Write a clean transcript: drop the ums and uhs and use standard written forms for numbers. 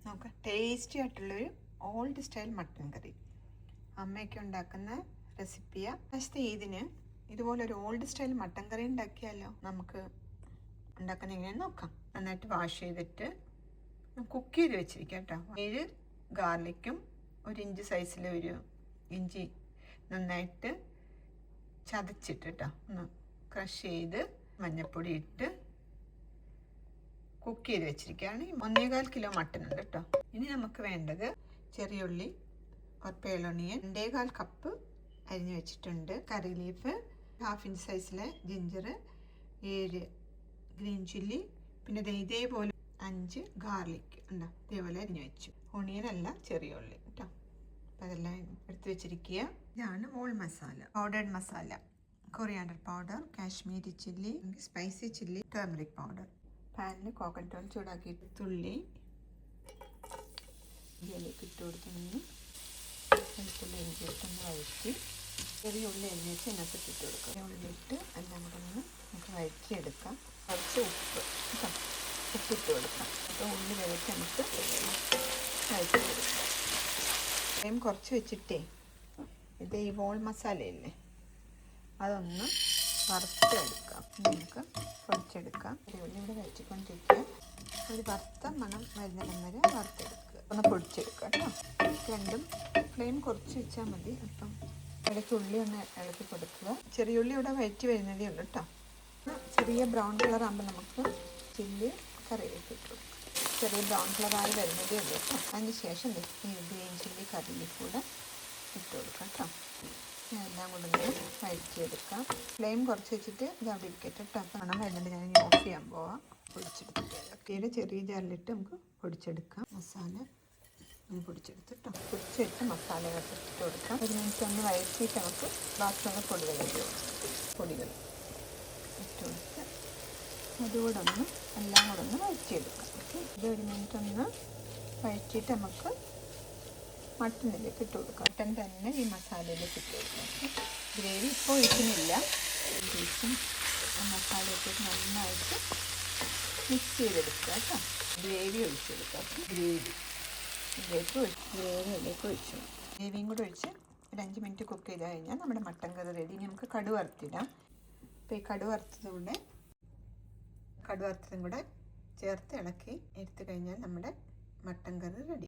നോക്കാം, ടേസ്റ്റി ആയിട്ടുള്ളൊരു old style mutton കറി അമ്മയൊക്കെ ഉണ്ടാക്കുന്ന റെസിപ്പിയാണ്. പക്ഷേ ഇതിന് ഇതുപോലൊരു ഓൾഡ് സ്റ്റൈൽ മട്ടൻ കറി ഉണ്ടാക്കിയാലോ. നമുക്ക് ഉണ്ടാക്കുന്ന എങ്ങനെയാണെന്ന് നോക്കാം. നന്നായിട്ട് വാഷ് ചെയ്തിട്ട് കുക്ക് ചെയ്ത് വെച്ചിരിക്കാം കേട്ടോ. 7 ഗാർലിക്കും 1 ഇഞ്ച് സൈസിലൊരു ഇഞ്ചി നന്നായിട്ട് ചതച്ചിട്ട് കേട്ടോ ഒന്ന് ക്രഷ് ചെയ്ത് മഞ്ഞൾപ്പൊടി ഇട്ട് കുക്ക് ചെയ്ത് വെച്ചിരിക്കുകയാണ്. 1.25 കിലോ മട്ടൻ ഉണ്ട് കേട്ടോ. ഇനി നമുക്ക് വേണ്ടത് ചെറിയ ഉള്ളി, പേളൊണിയൻ 2.25 കപ്പ് അരിഞ്ഞ് വെച്ചിട്ടുണ്ട്, കറി ലീഫ്, 1/2 ഇഞ്ച് സൈസിലെ ജിഞ്ചർ, 7 ഗ്രീൻ ചില്ലി, പിന്നെ ഇതേപോലെ 5 ഗാർലിക് ഉണ്ടോ, ഇതേപോലെ അരിഞ്ഞ് വെച്ചു. ഓണിയൻ അല്ല, ചെറിയ ഉള്ളി കേട്ടോ. അപ്പം അതെല്ലാം എടുത്ത് വെച്ചിരിക്കുക. ഇതാണ് whole masala, powdered masala, coriander powder, Kashmiri chilli, spicy chilli, turmeric powder. പാനിൽ കോക്കനട്ട് ഓയിൽ ചൂടാക്കിയിട്ട് തുള്ളി ഇതിലേക്ക് ഇട്ട് കൊടുത്തൊന്ന് വെളുത്തുള്ളി ഇഞ്ചിട്ടൊന്ന് വഴറ്റി ചെറിയ ഉള്ളി അരിഞ്ഞ് വെച്ച് അതിനകത്ത് ഇട്ട് കൊടുക്കുക. ഉള്ളിയിട്ട് എല്ലാം കൂടെ ഒന്ന് നമുക്ക് വഴറ്റിയെടുക്കാം. കുറച്ച് ഉപ്പിട്ട് കൊടുക്കാം. അപ്പോൾ ഉള്ളി വഴറ്റി നമുക്ക് വഴറ്റി കൊടുക്കാം. ഫ്ലെയിം കുറച്ച് വെച്ചിട്ടേ ഇത് ഈ ഹോൾ മസാലയില്ലേ അതൊന്ന് വറുത്തെടുക്കാം. നമുക്ക് പൊടിച്ചെടുക്കാം. ഉള്ളി ഇവിടെ വഴറ്റിക്കൊണ്ടിരിക്കുക. ഒരു വറുത്ത മണം വരുന്നിടം വരെ വറുത്തെടുക്കുക, ഒന്ന് പൊടിച്ചെടുക്കുക കേട്ടോ. രണ്ടും ഫ്ലെയിം കുറച്ച് വെച്ചാൽ മതി. അപ്പം ഇടയ്ക്ക് ഉള്ളി ഒന്ന് ഇളക്കി കൊടുക്കുക. ചെറിയ ഉള്ളി ഇവിടെ വഴറ്റി വരുന്നതേ ഉള്ളൂ കേട്ടോ. ചെറിയ ബ്രൗൺ കളർ ആകുമ്പോൾ നമുക്ക് ചില്ലി കറിയിലേക്ക് ഇട്ട് കൊടുക്കാം. ചെറിയ ബ്രൗൺ കളറായി വരുന്നതേ ഉള്ളൂ കേട്ടോ. അതിന് ശേഷം ഈ ഗ്രീൻ ചില്ലി കറിയിൽ കൂടെ ഇട്ട് കൊടുക്കാം കേട്ടോ. എല്ലാം കൂടെ ഒന്ന് വഴറ്റിയെടുക്കാം. ഫ്ലെയിം കുറച്ച് വെച്ചിട്ട് ഇത് അവിടെ ഇരിക്കട്ടെ കേട്ടോ. അപ്പം മണം വരുന്നുണ്ട്, ഞാൻ ഇനി ഓഫ് ചെയ്യാൻ പോവാം. പൊടിച്ചെടുത്തിട്ട് കീഴെ ചെറിയ ജാറിലിട്ട് നമുക്ക് പൊടിച്ചെടുക്കാം. മസാല പൊടിച്ചെടുത്ത് കേട്ടോ. പൊടിച്ച് വെച്ച് മസാലകളൊക്കെ ഇട്ട് കൊടുക്കാം. 1 മിനിറ്റ് ഒന്ന് വഴറ്റിയിട്ട് നമുക്ക് ബാക്കിയുള്ള പൊടികൾ ഇട്ട് കൊടുത്ത് അതുകൂടെ ഒന്ന് എല്ലാം കൂടെ ഒന്ന് വഴറ്റിയെടുക്കാം. ഓക്കെ, ഇത് 1 മിനിറ്റ് ഒന്ന് വഴറ്റിയിട്ട് നമുക്ക് മട്ടനിലേക്ക് ഇട്ട് കൊടുക്കാം. മട്ടൻ തന്നെ ഈ മസാലയിലേക്ക് ഇട്ട് കൊടുക്കാം. ഗ്രേവി ഇപ്പോൾ ഒഴിക്കുന്നില്ല. പീസും മസാലയൊക്കെ നന്നായിട്ട് മിക്സ് ചെയ്തെടുക്കുക കേട്ടോ. ഗ്രേവി ഒഴിച്ചെടുക്കാം. ഗ്രേവിയിലേക്ക് ഒഴിച്ചു. ഗ്രേവിയും കൂടെ ഒഴിച്ച് ഒരു 5 മിനിറ്റ് കുക്ക് ചെയ്ത് കഴിഞ്ഞാൽ നമ്മുടെ മട്ടൻ കറി റെഡി. ഇനി നമുക്ക് കടുക് വറുത്തിടാം. അപ്പോൾ ഈ കടുക് വറുത്തതും കൂടെ ചേർത്ത് ഇളക്കി എടുത്തു കഴിഞ്ഞാൽ നമ്മുടെ മട്ടൻ കറി റെഡി.